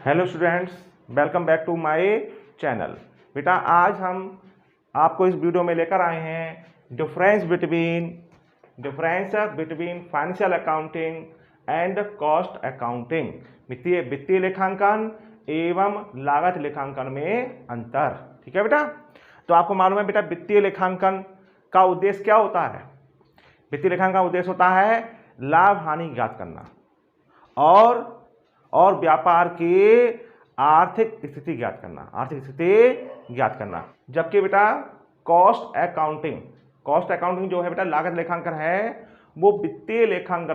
Hello students, welcome back to my channel. बेटा आज हम आपको इस वीडियो में लेकर आए हैं difference between financial accounting and cost accounting, वित्तीय लेखांकन एवं लागत लेखांकन में अंतर। ठीक है बेटा, तो आपको मालूम है बेटा वित्तीय लेखांकन का उद्देश्य क्या होता है। वित्तीय लेखांकन का उद्देश्य होता है लाभ हानि ज्ञात करना और व्यापार की आर्थिक स्थिति ज्ञात करना। जबकि बेटा कॉस्ट अकाउंटिंग जो है बेटा लागत लेखांकन है, वो वित्तीय लेखांकन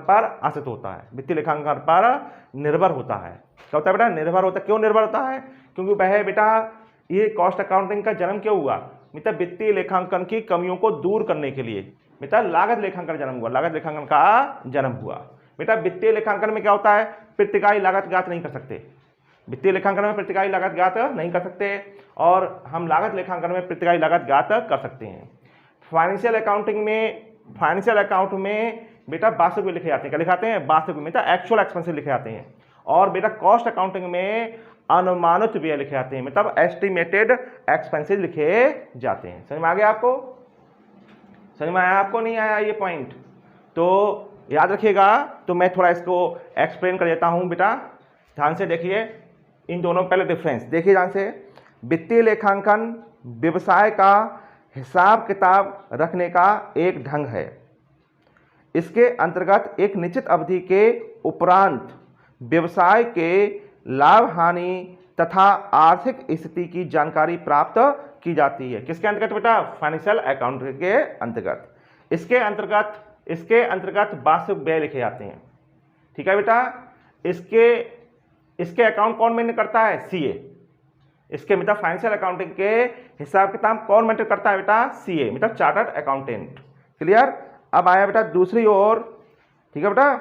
पर आश्रित होता है, वित्तीय लेखांकन पर निर्भर होता है। क्या होता है बेटा? निर्भर होता है। क्यों निर्भर होता है? क्योंकि वह बेटा ये कॉस्ट अकाउंटिंग का जन्म क्यों हुआ? बेटा वित्तीय लेखांकन की कमियों को दूर करने के लिए बेटा लागत लेखांकन का जन्म हुआ। बेटा वित्तीय लेखांकन में क्या होता है? प्रत्यक्ष लागत ज्ञात नहीं कर सकते। वित्तीय लेखांकन में प्रत्यक्ष लागत ज्ञात नहीं कर सकते और हम लागत लेखांकन में प्रत्यक्ष लागत ज्ञात कर सकते हैं। फाइनेंशियल अकाउंट में बेटा वास्तविक भी लिखे जाते हैं। क्या लिखाते हैं? वास्तविक में बेटा एक्चुअल एक्सपेंसेस लिखे जाते हैं। और बेटा कॉस्ट अकाउंटिंग में अनुमानित व्यय लिखे जाते हैं, मतलब एस्टिमेटेड एक्सपेंसेस लिखे जाते हैं। समझ में आ गया आपको? समझ में आया आपको? नहीं आया ये पॉइंट? तो याद रखिएगा। तो मैं थोड़ा इसको एक्सप्लेन कर देता हूं बेटा, ध्यान से देखिए। इन दोनों पहले डिफरेंस देखिए ध्यान से। वित्तीय लेखांकन व्यवसाय का हिसाब किताब रखने का एक ढंग है। इसके अंतर्गत एक निश्चित अवधि के उपरांत व्यवसाय के लाभ हानि तथा आर्थिक स्थिति की जानकारी प्राप्त की जाती है। किसके अंतर्गत बेटा? फाइनेंशियल अकाउंटिंग के अंतर्गत। इसके अंतर्गत वास्तविक व्यय लिखे जाते हैं। ठीक है बेटा, इसके अकाउंट कौन मेंटेन करता है? सीए। इसके मतलब फाइनेंशियल अकाउंटिंग के हिसाब किताब कौन मेंटेन करता है बेटा? सीए, मतलब चार्टर्ड अकाउंटेंट। क्लियर? अब आया बेटा दूसरी ओर। ठीक है बेटा,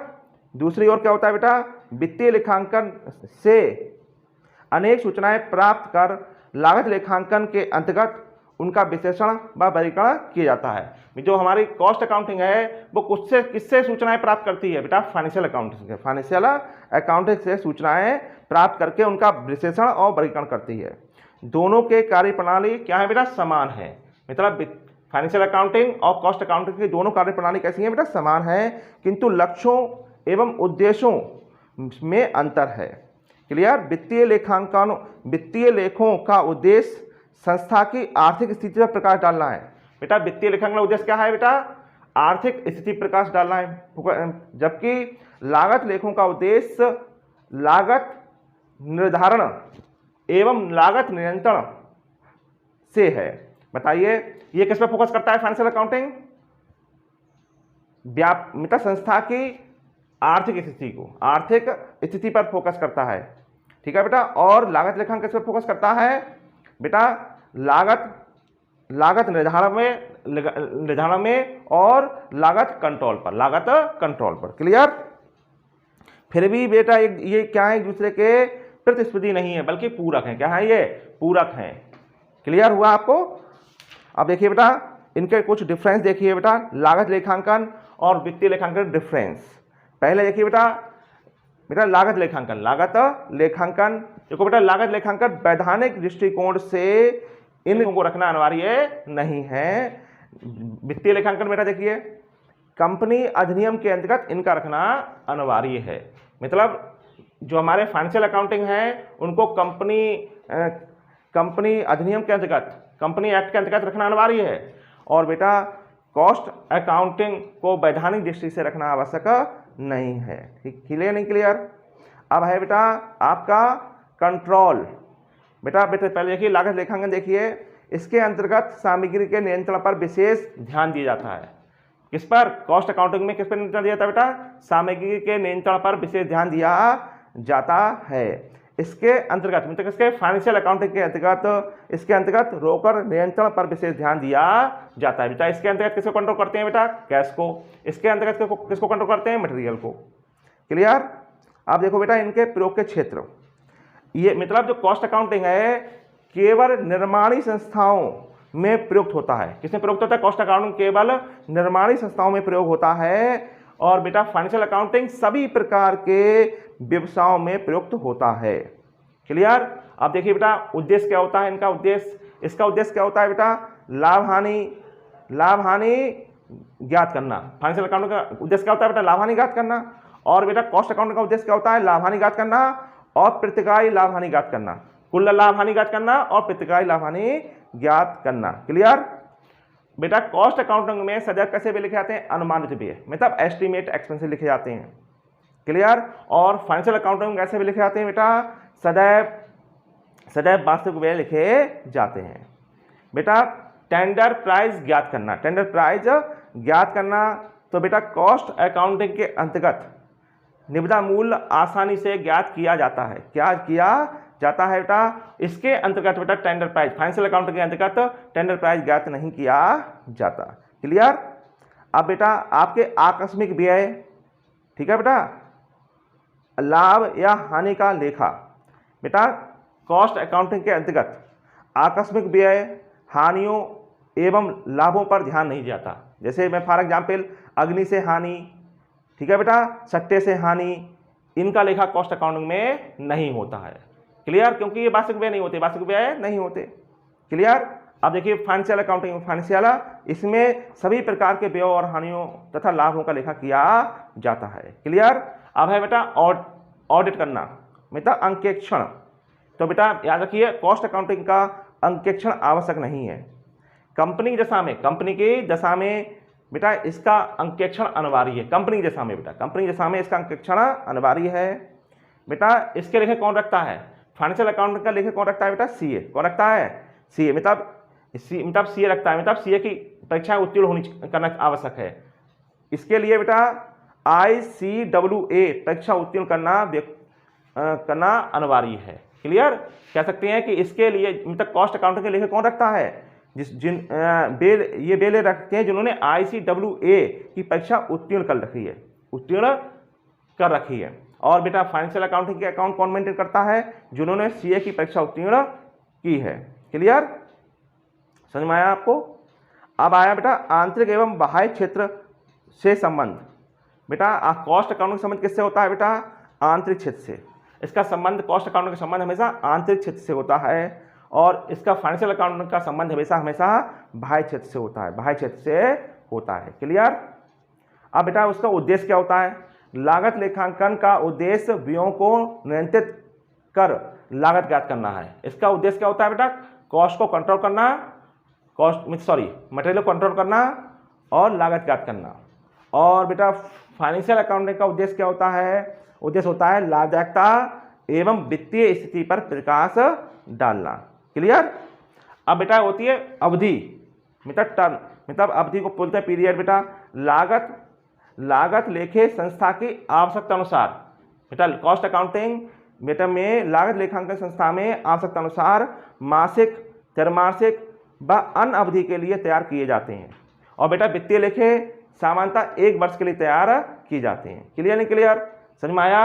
दूसरी ओर क्या होता है बेटा? वित्तीय लेखांकन से अनेक सूचनाएं प्राप्त कर लागत लेखांकन के अंतर्गत उनका विश्लेषण व वर्गीकरण किया जाता है। जो हमारी कॉस्ट अकाउंटिंग है वो किससे सूचनाएं प्राप्त करती है बेटा? फाइनेंशियल अकाउंटिंग से सूचनाएं प्राप्त करके उनका विश्लेषण और वर्गीकरण करती है। दोनों के कार्यप्रणाली क्या है बेटा? समान है। मतलब फाइनेंशियल अकाउंटिंग और कॉस्ट अकाउंटिंग की दोनों कार्यप्रणाली कैसी है बेटा? समान है, किंतु लक्ष्यों एवं उद्देश्यों में अंतर है। क्लियर? वित्तीय लेखों का उद्देश्य संस्था की आर्थिक स्थिति पर प्रकाश डालना है। बेटा वित्तीय लेखांकन का उद्देश्य क्या है बेटा? आर्थिक स्थिति प्रकाश डालना है। जबकि लागत लेखों का उद्देश्य लागत निर्धारण एवं लागत नियंत्रण से है। बताइए ये किस पर फोकस करता है? फाइनेंशियल अकाउंटिंग मतलब संस्था की आर्थिक स्थिति पर फोकस करता है। ठीक है बेटा, और लागत लेखांकन किस पर फोकस करता है बेटा? लागत निर्धारण में और लागत कंट्रोल पर। क्लियर? फिर भी बेटा ये क्या है? एक दूसरे के प्रतिस्पर्धी नहीं है बल्कि पूरक हैं। क्या है ये? पूरक हैं। क्लियर हुआ आपको? अब देखिए बेटा इनके कुछ डिफरेंस देखिए बेटा, लागत लेखांकन और वित्तीय लेखांकन डिफरेंस। पहले देखिए बेटा लागत लेखांकन देखो बेटा, लागत लेखांकन वैधानिक दृष्टिकोण से इन को रखना अनिवार्य नहीं है। वित्तीय लेखांकन बेटा देखिए कंपनी अधिनियम के अंतर्गत इनका रखना अनिवार्य है। मतलब जो हमारे फाइनेंशियल अकाउंटिंग है उनको कंपनी अधिनियम के अंतर्गत, कंपनी एक्ट के अंतर्गत रखना अनिवार्य है। और बेटा कॉस्ट अकाउंटिंग को वैधानिक दृष्टि से रखना आवश्यक नहीं है। ठीक, क्लियर नहीं? क्लियर? अब है बेटा आपका कंट्रोल। बेटा पहले देखिए लागत लेखांकन देखिए, इसके अंतर्गत सामग्री के नियंत्रण पर विशेष ध्यान दिया जाता है। किस पर? कॉस्ट अकाउंटिंग में किस पर नियंत्रण दिया जाता है बेटा? सामग्री के नियंत्रण पर विशेष ध्यान दिया जाता है। इसके अंतर्गत मतलब किसके? फाइनेंशियल अकाउंटिंग के अंतर्गत, इसके अंतर्गत रोकड़ नियंत्रण पर विशेष ध्यान दिया जाता है बेटा। इसके अंतर्गत किसको कंट्रोल करते हैं बेटा? कैश को। इसके अंतर्गत किसको कंट्रोल करते हैं? मटेरियल को। क्लियर? अब देखो बेटा इनके प्रयोग के क्षेत्र। ये मतलब जो कॉस्ट अकाउंटिंग है केवल निर्माणी संस्थाओं में प्रयुक्त होता है। किसमें प्रयुक्त होता है? कॉस्ट अकाउंटिंग केवल निर्माणी संस्थाओं में प्रयोग होता है और बेटा फाइनेंशियल अकाउंटिंग सभी प्रकार के व्यवसायों में प्रयुक्त होता है। क्लियर। अब देखिए बेटा उद्देश्य क्या होता है इनका उद्देश्य, इसका उद्देश्य क्या होता है बेटा, लाभ हानि ज्ञात करना। फाइनेंशियल अकाउंटिंग का उद्देश्य क्या होता है बेटा, लाभ हानि ज्ञात करना। और बेटा कॉस्ट अकाउंटिंग का उद्देश्य क्या होता है, लाभ हानि ज्ञात करना और प्रत्यक्ष लाभ हानि ज्ञात करना, कुल लाभ हानि ज्ञात करना और प्रत्यक्ष लाभ हानि ज्ञात करना। क्लियर। बेटा कॉस्ट अकाउंटिंग में सदैव कैसे भी लिखे जाते हैं, अनुमानित व्यय, मतलब एस्टिमेट एक्सपेंसेस लिखे जाते हैं। क्लियर। और फाइनेंशियल अकाउंटिंग में कैसे भी लिखे जाते हैं बेटा, सदैव वास्तविक व्यय लिखे जाते हैं। बेटा टेंडर प्राइस ज्ञात करना, टेंडर प्राइस ज्ञात करना, तो बेटा कॉस्ट अकाउंटिंग के अंतर्गत निविदा मूल्य आसानी से ज्ञात किया जाता है। क्या किया जाता है बेटा, इसके अंतर्गत बेटा टेंडर प्राइस, फाइनेंशियल अकाउंटिंग के अंतर्गत टेंडर प्राइस ज्ञात नहीं किया जाता। क्लियर। अब बेटा आपके आकस्मिक व्यय, ठीक है बेटा, लाभ या हानि का लेखा, बेटा कॉस्ट अकाउंटिंग के अंतर्गत आकस्मिक व्यय, हानियों एवं लाभों पर ध्यान नहीं जाता। जैसे मैं फॉर एग्जाम्पल अग्नि से हानि, ठीक है बेटा, सट्टे से हानि, इनका लेखा कॉस्ट अकाउंटिंग में नहीं होता है। क्लियर। क्योंकि ये वार्षिक व्यय नहीं होते, वार्षिक व्यय नहीं होते। क्लियर। अब देखिए फाइनेंशियल अकाउंटिंग, फाइनेंशियल, इसमें सभी प्रकार के व्यय और हानियों तथा लाभों का लेखा किया जाता है। क्लियर। अब है बेटा ऑडिट करना, मतलब अंकेक्षण। तो बेटा याद रखिए कॉस्ट अकाउंटिंग का अंकेक्षण आवश्यक नहीं है। कंपनी की दशा में बेटा इसका अंकेक्षण अनिवार्य है। कंपनी दशा में बेटा, कंपनी दशा में इसका अंकेक्षण अनिवार्य है। बेटा इसके लेखे कौन रखता है, फाइनेंशियल अकाउंटिंग का लेखे कौन रखता है बेटा, सीए। कौन रखता है, सीए, मतलब सीए रखता है, मतलब सीए की परीक्षा उत्तीर्ण करना आवश्यक है। इसके लिए बेटा ICAA परीक्षा उत्तीर्ण करना अनिवार्य है। क्लियर। कह सकते हैं कि इसके लिए मतलब कॉस्ट अकाउंटिंग के लेखे कौन रखता है, ये बेले रखते हैं जिन्होंने ICAA की परीक्षा उत्तीर्ण कर रखी है। और बेटा फाइनेंशियल अकाउंटिंग के अकाउंट कौन मेंटेन करता है, जिन्होंने सीए की परीक्षा उत्तीर्ण की है। क्लियर। समझ में आया आपको। अब आया बेटा आंतरिक एवं बाह्य क्षेत्र से संबंध। बेटा कॉस्ट अकाउंटिंग संबंध किससे होता है बेटा, आंतरिक क्षेत्र से। इसका संबंध, कॉस्ट अकाउंटिंग का संबंध हमेशा आंतरिक क्षेत्र से होता है और इसका फाइनेंशियल अकाउंटिंग का संबंध हमेशा बाह्य क्षेत्र से होता है, बाह्य क्षेत्र से होता है। क्लियर। अब बेटा उसका उद्देश्य क्या होता है, लागत लेखांकन का उद्देश्य व्ययों को नियंत्रित कर लागत ज्ञात करना है। इसका उद्देश्य क्या होता है बेटा, कॉस्ट को कंट्रोल करना, मटेरियल को कंट्रोल करना और लागत ज्ञात करना। और बेटा फाइनेंशियल अकाउंटिंग का उद्देश्य क्या होता है, उद्देश्य होता है लाभदायकता एवं वित्तीय स्थिति पर प्रकाश डालना। क्लियर। अब बेटा होती है अवधि, मतलब टर्म, मतलब अवधि को बोलते हैं पीरियड। बेटा लागत लेखे संस्था की आवश्यकता अनुसार, बेटा कॉस्ट अकाउंटिंग बेटा में लागत लेखांकन संस्था में आवश्यकता अनुसार मासिक, त्रैमासिक व अन्य अवधि के लिए तैयार किए जाते हैं। और बेटा वित्तीय लेखे सामान्यतः 1 वर्ष के लिए तैयार किए जाते हैं। क्लियर नहीं क्लियर, समझ में आया।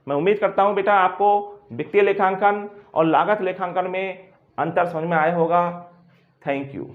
मैं उम्मीद करता हूं बेटा आपको वित्तीय लेखांकन और लागत लेखांकन में अंतर समझ में आया होगा। Thank you.